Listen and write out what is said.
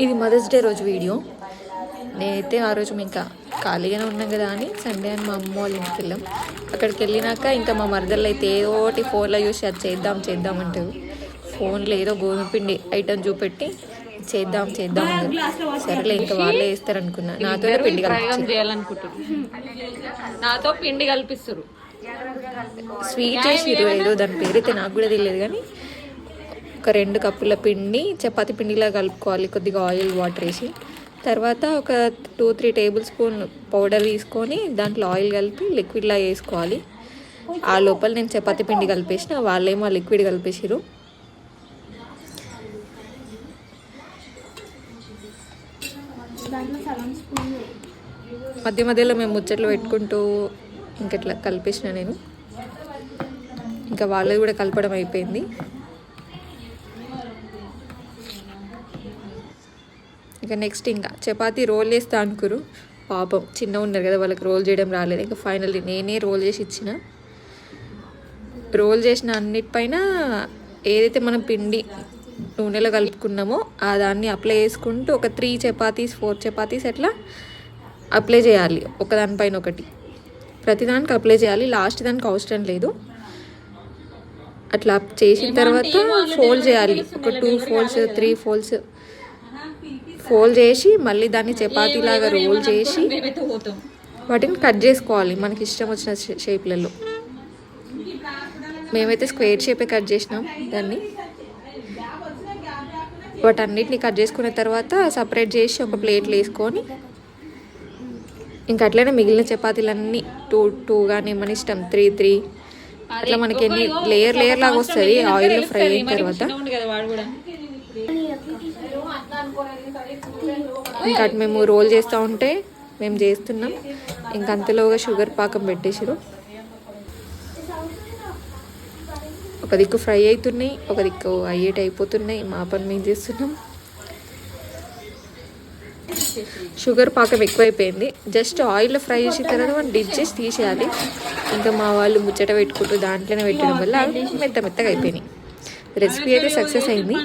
ఇది mothers day రోజు video. నేనైతే ఆ రోజు ఇంకా ఖాళీగానే ఉన్నాం కదా అని సండే అని మా అమ్మ వాళ్ళ ఇంటికి వెళ్ళాం. అక్కడికి వెళ్ళినాక ఇంకా మా మరదళ్ళు అయితే ఏదో ఒకటి ఫోన్లో చూసి అది చేద్దామంటారు. ఫోన్లో ఏదో గోధుమ పిండి ఐటమ్ చూపెట్టి చేద్దాం అంటారు. సరేలే ఇంకా వాళ్ళే వేస్తారు అనుకున్నా. నాతో పిండి కల్పిస్తారు. స్వీట్ చేసిరు ఏదో దాని పేరైతే నాకు కూడా తెలియదు కానీ ఒక 2 కప్పుల పిండి చపాతీ పిండిలా కలుపుకోవాలి. కొద్దిగా ఆయిల్ వాటర్ వేసి తర్వాత ఒక 2-3 టేబుల్ స్పూన్ పౌడర్ తీసుకొని దాంట్లో ఆయిల్ కలిపి లిక్విడ్లా వేసుకోవాలి. ఆ లోపల నేను చపాతీ పిండి కలిపేసిన, వాళ్ళేమో లిక్విడ్ కలిపేసారు. మధ్యలో మేము ముచ్చట్లు పెట్టుకుంటూ ఇంకట్లా కలిపేసిన నేను. ఇంకా వాళ్ళది కూడా కలపడం అయిపోయింది. ఇంకా నెక్స్ట్ ఇంకా చపాతీ రోల్ చేస్తా అనుకురు. పాపం చిన్న ఉన్నారు కదా, వాళ్ళకి రోల్ చేయడం రాలేదు. ఇంకా ఫైనల్లీ నేనే రోల్ చేసి ఇచ్చిన. రోల్ చేసిన అన్నిటిపైన ఏదైతే మనం పిండి నూనెలో కలుపుకున్నామో ఆ దాన్ని అప్లై చేసుకుంటూ ఒక 3 చపాతీస్ 4 చపాతీస్ అట్లా అప్లై చేయాలి. ఒకదానిపైన ఒకటి ప్రతిదానికి అప్లై చేయాలి. లాస్ట్ దానికి అవసరం లేదు. అట్లా చేసిన తర్వాత ఫోల్డ్ చేయాలి. ఒక 2 ఫోల్డ్స్ 3 ఫోల్డ్స్ ఫోల్డ్ చేసి మళ్ళీ దాన్ని చపాతీలాగా రోల్ చేసి వాటిని కట్ చేసుకోవాలి మనకి ఇష్టం వచ్చిన షేప్లలో. మేమైతే స్క్వేర్ షేపే కట్ చేసినాం దాన్ని. వాటన్నిటిని కట్ చేసుకున్న తర్వాత సపరేట్ చేసి ఒక ప్లేట్లు వేసుకొని ఇంకా అట్లనే మిగిలిన చపాతీలన్నీ 2 కానీ మన ఇష్టం 3 అట్లా మనకి ఎన్ని లేయర్ లాగా వస్తుంది ఆయిల్లో ఫ్రై అయిన తర్వాత. ఇంకా మేము రోల్ చేస్తూ ఉంటే మేము చేస్తున్నాం. ఇంకా అంతలోగా షుగర్ పాకం పెట్టేసారు. ఒక దిక్కు ఫ్రై అవుతున్నాయి, ఒక దిక్కు అయిపోతున్నాయి. మా పని మేము చేస్తున్నాం. షుగర్ పాకం ఎక్కువైపోయింది. జస్ట్ ఆయిల్లో ఫ్రై చేసిన తర్వాత మనం డిష్ చేసి తీసేయాలి. ఇంకా మా వాళ్ళు ముచ్చట పెట్టుకుంటూ దాంట్లోనే పెట్టడం వల్ల మెత్తగా అయిపోయినాయి. రెసిపీ అయితే సక్సెస్ అయింది.